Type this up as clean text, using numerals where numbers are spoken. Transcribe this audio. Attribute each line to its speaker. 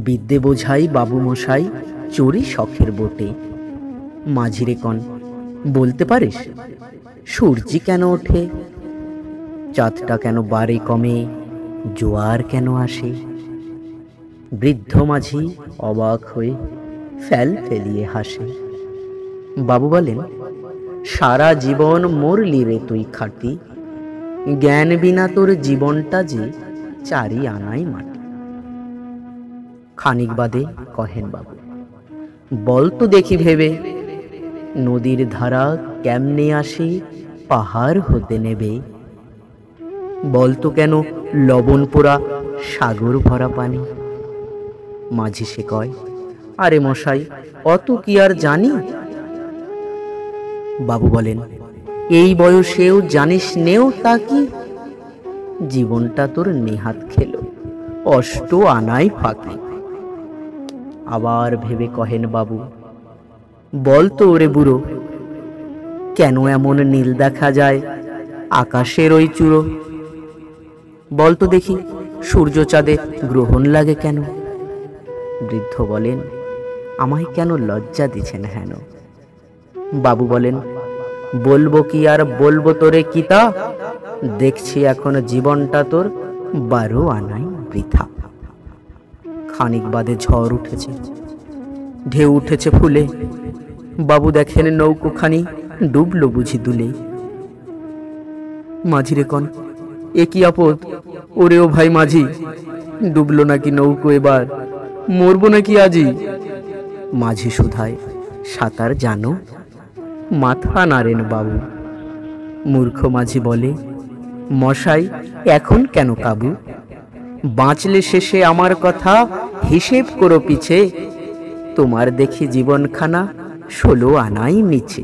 Speaker 1: বিদ্যে বোঝাই বাবু মশাই চড়ি শখের বোটে। মাঝিরে কন, বলতে পারিস সূর্যি কেন ওঠে? চাঁদটা কেন বারে কমে, জোয়ার কেন আসে? বৃদ্ধ মাঝি অবাক হয়ে ফেল ফেলিয়ে হাসে। বাবু বলেন, সারা জীবন মরলি রে তুই খাটি, জ্ঞান বিনা তোর জীবনটা যে চারি আনাই মাটি। খানিক বাদে কহেন বাবু, বল তো দেখি ভেবে, নদীর ধারা কেমনে আসে পাহাড় হতে নেবে? বলতো কেন লবণ পোড়া সাগর ভরা পানি? মাঝি সে কয়, আরে মশাই অত কি আর জানি? বাবু বলেন, এই বয়সেও জানিস নেও তা কি? জীবনটা তোর নেহাত খেলো অষ্ট আনাই ফাঁকি। আবার ভেবে কহেন বাবু, বল তো ওরে বুড়ো, কেন এমন নীল দেখা যায় আকাশের ওই চূড়ো? বল তো দেখি সূর্য চাঁদে গ্রহণ লাগে কেন? বৃদ্ধ বলেন, আমায় কেন লজ্জা দিছেন হেন? বাবু বলেন, বলবো কি আর বলবো তোরে কিতা, দেখছি এখন জীবনটা তোর 12 আনাই বৃথা। খানিক বাদে ঝড় উঠেছে, ঢেউ উঠেছে ফুলে। বাবু দেখেন নৌকোখানি ডুবলো বুঝি দুলে। মাঝিরে কন, এ কি আপদ, ওরে ও ভাই মাঝি, ডুবলো নাকি নৌকো এবার, মরবো নাকি আজি? মাঝি শুধায়, সাঁতার জানো? মাথা নাড়েন বাবু। মূর্খ মাঝি বলে, মশাই এখন কেন কাবু? বাঁচলে শেষে আমার কথা হিসেব করো পিছে, তোমার দেখি জীবনখানা 16 আনাই মিছে।